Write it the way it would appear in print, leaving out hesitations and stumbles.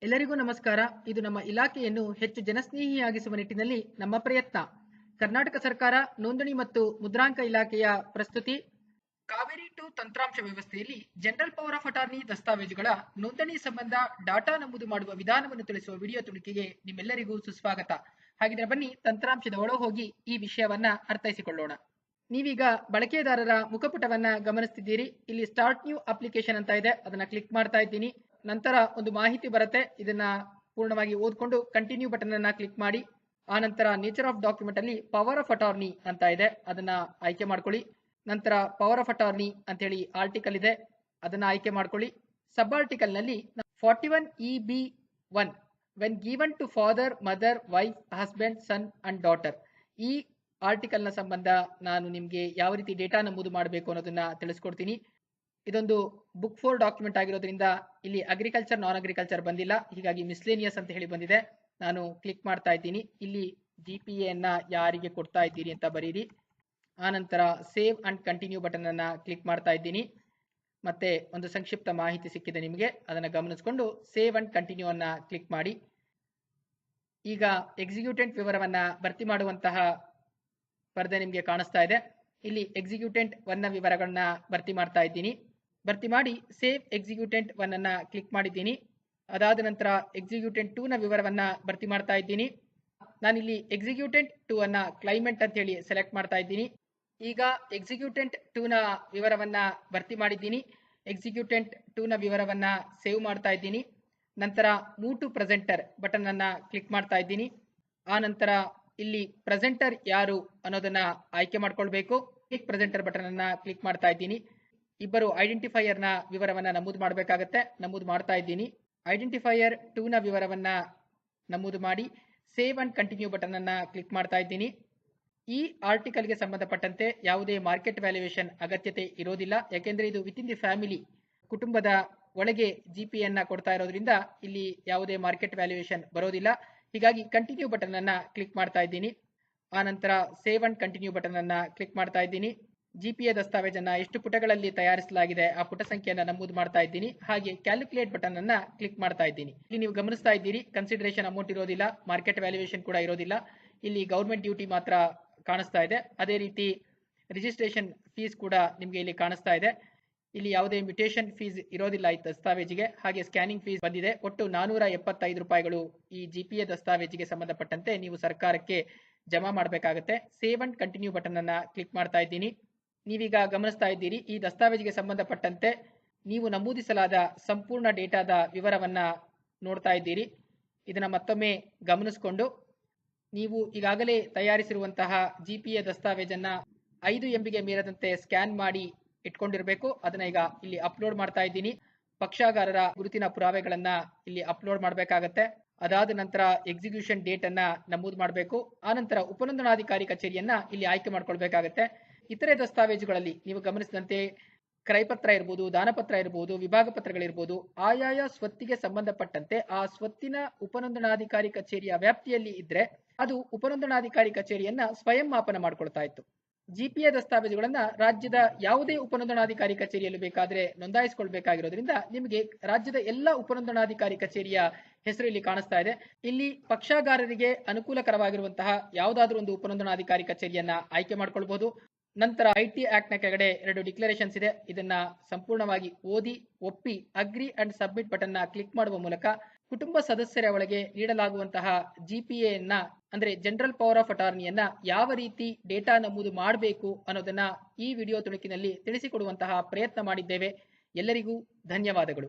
ಎಲ್ಲರಿಗೂ ನಮಸ್ಕಾರ. ಇದು ನಮ್ಮ ಇಲಾಖೆಯನ್ನು ಹೆಚ್ಚು ಜನಸ್ನೇಹಿಯಾಗಿಸುವ ನಿಟ್ಟಿನಲ್ಲಿ ನಮ್ಮ ಪ್ರಯತ್ನ. ಕರ್ನಾಟಕ ಸರ್ಕಾರ ನೋಂದಣಿ ಮತ್ತು ಮುದ್ರಾಂಕ ಇಲಾಖೆಯ ಪ್ರಸ್ತುತಿ ಕಾವೇರಿ 2 ತಂತ್ರಾಂಶ ವ್ಯವಸ್ಥೆಯಲ್ಲಿ ಜನರಲ್ ಪವರ್ ಆಫ್ ಅಟಾರ್ನಿ ದಸ್ತಾವೇಜುಗಳ ನೋಂದಣಿ ಸಂಬಂಧ ಡಾಟಾ ನಮೂದು ಮಾಡುವ ವಿಧಾನವನ್ನು ತಿಳಿಸುವ ವಿಡಿಯೋ ತುಣುಕಿಗೆ ನಿಮ್ಮೆಲ್ಲರಿಗೂ ಸುಸ್ವಾಗತ. ಹಾಗಿದ್ರೆ ಬನ್ನಿ ತಂತ್ರಾಂಶದ ಒಳ ಹೋಗಿ ಈ ವಿಷಯವನ್ನ ಅರ್ಥೈಸಿಕೊಳ್ಳೋಣ. ನೀವೀಗ ಬಳಕೆದಾರರ ಮುಖಪುಟವನ್ನ ಗಮನಿಸ್ತಿದ್ದೀರಿ. ಇಲ್ಲಿ ಸ್ಟಾರ್ಟ್ ನ್ಯೂ ಅಪ್ಲಿಕೇಶನ್ ಅಂತ ಇದೆ, ಅದನ್ನ ಕ್ಲಿಕ್ ಮಾಡ್ತಾ ಇದ್ದೀನಿ. ನಂತರ ಒಂದು ಮಾಹಿತಿ ಬರುತ್ತೆ, ಇದನ್ನ ಪೂರ್ಣವಾಗಿ ಓದ್ಕೊಂಡು ಕಂಟಿನ್ಯೂ ಬಟನ್ ಅನ್ನ ಕ್ಲಿಕ್ ಮಾಡಿ. ಆ ನಂತರ ನೇಚರ್ ಆಫ್ ಡಾಕ್ಯುಮೆಂಟ್ ಅಲ್ಲಿ ಪವರ್ ಆಫ್ ಅಟಾರ್ನಿ ಅಂತ ಇದೆ, ಅದನ್ನ ಆಯ್ಕೆ ಮಾಡ್ಕೊಳ್ಳಿ. ನಂತರ ಪವರ್ ಆಫ್ ಅಟಾರ್ನಿ ಅಂತ ಹೇಳಿ ಆರ್ಟಿಕಲ್ ಇದೆ, ಅದನ್ನ ಆಯ್ಕೆ ಮಾಡ್ಕೊಳ್ಳಿ. ಸಬ್ ಆರ್ಟಿಕಲ್ ನಲ್ಲಿ 41EB1 when given to father, mother, wife, husband, son and daughter, ಈ ಆರ್ಟಿಕಲ್ ನ ಸಂಬಂಧ ನಾನು ನಿಮ್ಗೆ ಯಾವ ರೀತಿ ಡೇಟಾ ನಮೂದು ಮಾಡಬೇಕು ಅನ್ನೋದನ್ನ ತಿಳಿಸ್ಕೊಡ್ತೀನಿ. ಇದೊಂದು ಬುಕ್ 4 ಡಾಕ್ಯುಮೆಂಟ್ ಆಗಿರೋದ್ರಿಂದ ಇಲ್ಲಿ ಅಗ್ರಿಕಲ್ಚರ್, ನಾನ್ ಅಗ್ರಿಕಲ್ಚರ್ ಬಂದಿಲ್ಲ, ಹೀಗಾಗಿ ಮಿಸ್ಲೇನಿಯಸ್ ಅಂತ ಹೇಳಿ ಬಂದಿದೆ. ನಾನು ಕ್ಲಿಕ್ ಮಾಡ್ತಾ ಇದ್ದೀನಿ. ಇಲ್ಲಿ GPA ಅನ್ನ ಯಾರಿಗೆ ಕೊಡ್ತಾ ಇದ್ದೀರಿ ಅಂತ ಬರೀರಿ. ಆ ನಂತರ ಸೇವ್ ಅಂಡ್ ಕಂಟಿನ್ಯೂ ಬಟನ್ ಅನ್ನ ಕ್ಲಿಕ್ ಮಾಡ್ತಾ ಇದ್ದೀನಿ. ಮತ್ತೆ ಒಂದು ಸಂಕ್ಷಿಪ್ತ ಮಾಹಿತಿ ಸಿಕ್ಕಿದೆ ನಿಮಗೆ, ಅದನ್ನ ಗಮನಿಸಿಕೊಂಡು ಸೇವ್ ಅಂಡ್ ಕಂಟಿನ್ಯೂ ಅನ್ನ ಕ್ಲಿಕ್ ಮಾಡಿ. ಈಗ ಎಕ್ಸಿಕ್ಯೂಟೆಂಟ್ ವಿವರವನ್ನ ಭರ್ತಿ ಮಾಡುವಂತಹ ಪರದೆ ನಿಮಗೆ ಕಾಣಿಸ್ತಾ ಇದೆ. ಇಲ್ಲಿ ಎಕ್ಸಿಕ್ಯೂಟೆಂಟ್ 1 ನ ವಿವರಗಳನ್ನ ಭರ್ತಿ ಮಾಡ್ತಾ ಇದ್ದೀನಿ. ಭರ್ತಿ ಮಾಡಿ ಸೇವ್ ಎಕ್ಸಿಕ್ಯೂಟೆಂಟ್ 1 ಅನ್ನ ಕ್ಲಿಕ್ ಮಾಡಿದ್ದೀನಿ. ಅದಾದ ನಂತರ ಎಕ್ಸಿಕ್ಯೂಟೆಂಟ್ 2 ನ ವಿವರವನ್ನ ಭರ್ತಿ ಮಾಡ್ತಾ ಇದ್ದೀನಿ. ನಾನಿಲ್ಲಿ ಎಕ್ಸಿಕ್ಯೂಟೆಂಟ್ 2 ಅನ್ನ ಕ್ಲೈಮೆಂಟ್ ಅಂತ ಹೇಳಿ ಸೆಲೆಕ್ಟ್ ಮಾಡ್ತಾ ಇದ್ದೀನಿ. ಈಗ ಎಕ್ಸಿಕ್ಯೂಟೆಂಟ್ 2 ನ ವಿವರವನ್ನ ಭರ್ತಿ ಮಾಡಿದ್ದೀನಿ. ಎಕ್ಸಿಕ್ಯೂಟೆಂಟ್ 2 ನ ವಿವರವನ್ನ ಸೇವ್ ಮಾಡ್ತಾ ಇದ್ದೀನಿ. ನಂತರ ಮೂವ್ ಟು ಪ್ರೆಸೆಂಟರ್ ಬಟನ್ ಅನ್ನ ಕ್ಲಿಕ್ ಮಾಡ್ತಾ ಇದ್ದೀನಿ. ಆ ನಂತರ ಇಲ್ಲಿ ಪ್ರೆಸೆಂಟರ್ ಯಾರು ಅನ್ನೋದನ್ನ ಆಯ್ಕೆ ಮಾಡ್ಕೊಳ್ಬೇಕು. ಕ್ಲಿಕ್ ಪ್ರೆಸೆಂಟರ್ ಬಟನ್ ಅನ್ನ ಕ್ಲಿಕ್ ಮಾಡ್ತಾ ಇದ್ದೀನಿ. ಇಬ್ಬರು ಐಡೆಂಟಿಫೈಯರ್ ನ ವಿವರವನ್ನ ನಮೂದು ಮಾಡಬೇಕಾಗತ್ತೆ, ನಮೂದು ಮಾಡ್ತಾ ಇದ್ದೀನಿ. ಐಡೆಂಟಿಫೈಯರ್ 2 ನ ವಿವರವನ್ನ ನಮೂದು ಮಾಡಿ ಸೇವ್ ಅಂಡ್ ಕಂಟಿನ್ಯೂ ಬಟನ್ ಅನ್ನ ಕ್ಲಿಕ್ ಮಾಡ್ತಾ ಇದ್ದೀನಿ. ಈ ಆರ್ಟಿಕಲ್ ಗೆ ಸಂಬಂಧಪಟ್ಟಂತೆ ಯಾವುದೇ ಮಾರ್ಕೆಟ್ ವ್ಯಾಲ್ಯೂಯೇಷನ್ ಅಗತ್ಯತೆ ಇರೋದಿಲ್ಲ, ಯಾಕೆಂದ್ರೆ ಇದು ವಿತ್ ಇನ್ ದಿ ಫ್ಯಾಮಿಲಿ, ಕುಟುಂಬದ ಒಳಗೆ GPA ಅನ್ನ ಕೊಡ್ತಾ ಇರೋದ್ರಿಂದ ಇಲ್ಲಿ ಯಾವುದೇ ಮಾರ್ಕೆಟ್ ವ್ಯಾಲ್ಯೂಯೇಷನ್ ಬರೋದಿಲ್ಲ. ಹೀಗಾಗಿ ಕಂಟಿನ್ಯೂ ಬಟನ್ ಅನ್ನ ಕ್ಲಿಕ್ ಮಾಡ್ತಾ ಇದ್ದೀನಿ. ಆ ನಂತರ ಸೇವ್ ಅಂಡ್ ಕಂಟಿನ್ಯೂ ಬಟನ್ ಅನ್ನ ಕ್ಲಿಕ್ ಮಾಡ್ತಾ ಇದ್ದೀನಿ. GPA ದಸ್ತಾವೇಜನ್ನ ಎಷ್ಟು ಪುಟಗಳಲ್ಲಿ ತಯಾರಿಸಲಾಗಿದೆ ಆ ಪುಟ ಸಂಖ್ಯೆಯನ್ನ ನಮೂದು ಮಾಡ್ತಾ ಇದ್ದೀನಿ. ಹಾಗೆ ಕ್ಯಾಲ್ಕುಲೇಟ್ ಬಟನ್ ಅನ್ನ ಕ್ಲಿಕ್ ಮಾಡ್ತಾ ಇದ್ದೀನಿ. ಇಲ್ಲಿ ನೀವು ಗಮನಿಸ್ತಾ ಇದ್ದೀರಿ, ಕನ್ಸಿಡರೇಷನ್ ಅಮೌಂಟ್ ಇರೋದಿಲ್ಲ, ಮಾರ್ಕೆಟ್ ವ್ಯಾಲ್ಯೂಯೇಷನ್ ಕೂಡ ಇರೋದಿಲ್ಲ. ಇಲ್ಲಿ ಗವರ್ಮೆಂಟ್ ಡ್ಯೂಟಿ ಮಾತ್ರ ಕಾಣಿಸ್ತಾ ಇದೆ. ಅದೇ ರೀತಿ ರಿಜಿಸ್ಟ್ರೇಷನ್ ಫೀಸ್ ಕೂಡ ನಿಮಗೆ ಇಲ್ಲಿ ಕಾಣಿಸ್ತಾ ಇದೆ. ಇಲ್ಲಿ ಯಾವುದೇ ಮ್ಯೂಟೇಷನ್ ಫೀಸ್ ಇರೋದಿಲ್ಲ ಈ ದಸ್ತಾವೇಜಿಗೆ. ಹಾಗೆ ಸ್ಕ್ಯಾನಿಂಗ್ ಫೀಸ್ ಬಂದಿದೆ. ಒಟ್ಟು 475 ರೂಪಾಯಿಗಳು ಈ GPA ದಸ್ತಾವೇಜಿಗೆ ಸಂಬಂಧಪಟ್ಟಂತೆ ನೀವು ಸರ್ಕಾರಕ್ಕೆ ಜಮಾ ಮಾಡಬೇಕಾಗುತ್ತೆ. ಸೇವ್ ಅಂಡ್ ಕಂಟಿನ್ಯೂ ಬಟನ್ ಅನ್ನ ಕ್ಲಿಕ್ ಮಾಡ್ತಾ ಇದ್ದೀನಿ. ನೀವೀಗ ಗಮನಿಸ್ತಾ ಇದ್ದೀರಿ, ಈ ದಸ್ತಾವೇಜಿಗೆ ಸಂಬಂಧಪಟ್ಟಂತೆ ನೀವು ನಮೂದಿಸಲಾದ ಸಂಪೂರ್ಣ ಡೇಟಾದ ವಿವರವನ್ನ ನೋಡ್ತಾ ಇದ್ದೀರಿ. ಇದನ್ನ ಮತ್ತೊಮ್ಮೆ ಗಮನಿಸಿಕೊಂಡು ನೀವು ಈಗಾಗಲೇ ತಯಾರಿಸಿರುವಂತಹ GPA ದಸ್ತಾವೇಜನ್ನ 5 MB ಗೆ ಮೀರದಂತೆ ಸ್ಕ್ಯಾನ್ ಮಾಡಿ ಇಟ್ಕೊಂಡಿರಬೇಕು. ಅದನ್ನ ಈಗ ಇಲ್ಲಿ ಅಪ್ಲೋಡ್ ಮಾಡ್ತಾ ಇದ್ದೀನಿ. ಪಕ್ಷಗಾರರ ಗುರುತಿನ ಪುರಾವೆಗಳನ್ನ ಇಲ್ಲಿ ಅಪ್ಲೋಡ್ ಮಾಡಬೇಕಾಗತ್ತೆ. ಅದಾದ ನಂತರ ಎಕ್ಸಿಕ್ಯೂಷನ್ ಡೇಟ್ ಅನ್ನ ನಮೂದು ಮಾಡಬೇಕು. ಆ ನಂತರ ಉಪನೋಂದಣಾಧಿಕಾರಿ ಕಚೇರಿಯನ್ನ ಇಲ್ಲಿ ಆಯ್ಕೆ ಮಾಡ್ಕೊಳ್ಬೇಕಾಗತ್ತೆ. ಇತರೆ ದಸ್ತಾವೇಜುಗಳಲ್ಲಿ ನೀವು ಗಮನಿಸಿದಂತೆ ಕ್ರಯಪತ್ರ ಇರಬಹುದು, ದಾನಪತ್ರ ಇರಬಹುದು, ವಿಭಾಗ ಪತ್ರಗಳಿರ್ಬೋದು, ಆಯಾಯ ಸ್ವತ್ತಿಗೆ ಸಂಬಂಧಪಟ್ಟಂತೆ ಆ ಸ್ವತ್ತಿನ ಉಪನೋಂದಣಾಧಿಕಾರಿ ಕಚೇರಿಯ ವ್ಯಾಪ್ತಿಯಲ್ಲಿ ಇದ್ರೆ ಅದು ಉಪನೋಂದಣಾಧಿಕಾರಿ ಕಚೇರಿಯನ್ನ ಸ್ವಯಂ ಮಾಪನ ಮಾಡ್ಕೊಳ್ತಾ ಇತ್ತು. GPA ದಸ್ತಾವೇಜುಗಳನ್ನ ರಾಜ್ಯದ ಯಾವುದೇ ಉಪನೋಂದಣಾಧಿಕಾರಿ ಕಚೇರಿಯಲ್ಲಿ ಬೇಕಾದ್ರೆ ನೋಂದಾಯಿಸಿಕೊಳ್ಬೇಕಾಗಿರೋದ್ರಿಂದ ನಿಮಗೆ ರಾಜ್ಯದ ಎಲ್ಲ ಉಪನೋಂದಣಾಧಿಕಾರಿ ಕಚೇರಿಯ ಹೆಸರು ಇಲ್ಲಿ ಕಾಣಿಸ್ತಾ ಇದೆ. ಇಲ್ಲಿ ಪಕ್ಷಗಾರರಿಗೆ ಅನುಕೂಲಕರವಾಗಿರುವಂತಹ ಯಾವುದಾದ್ರೂ ಒಂದು ಉಪನೋಂದಣಾಧಿಕಾರಿ ಕಚೇರಿಯನ್ನ ಆಯ್ಕೆ ಮಾಡ್ಕೊಳ್ಬಹುದು. ನಂತರ IT ಆಕ್ಟ್ ನ ಕೆಳಗಡೆ 2 ಡಿಕ್ಲರೇಷನ್ಸ್ ಇದೆ. ಇದನ್ನ ಸಂಪೂರ್ಣವಾಗಿ ಓದಿ ಒಪ್ಪಿ ಅಗ್ರಿ ಅಂಡ್ ಸಬ್ಮಿಟ್ ಬಟನ್ ನ ಕ್ಲಿಕ್ ಮಾಡುವ ಮೂಲಕ ಕುಟುಂಬ ಸದಸ್ಯರ ಒಳಗೆ ನೀಡಲಾಗುವಂತಹ GPA ಯನ್ನ ಅಂದ್ರೆ ಜನರಲ್ ಪವರ್ ಆಫ್ ಅಟಾರ್ನಿಯನ್ನ ಯಾವ ರೀತಿ ಡೇಟಾ ನಮೂದು ಮಾಡಬೇಕು ಅನ್ನೋದನ್ನ ಈ ವಿಡಿಯೋ ತುಣುಕಿನಲ್ಲಿ ತಿಳಿಸಿಕೊಡುವಂತಹ ಪ್ರಯತ್ನ ಮಾಡಿದ್ದೇವೆ. ಎಲ್ಲರಿಗೂ ಧನ್ಯವಾದಗಳು.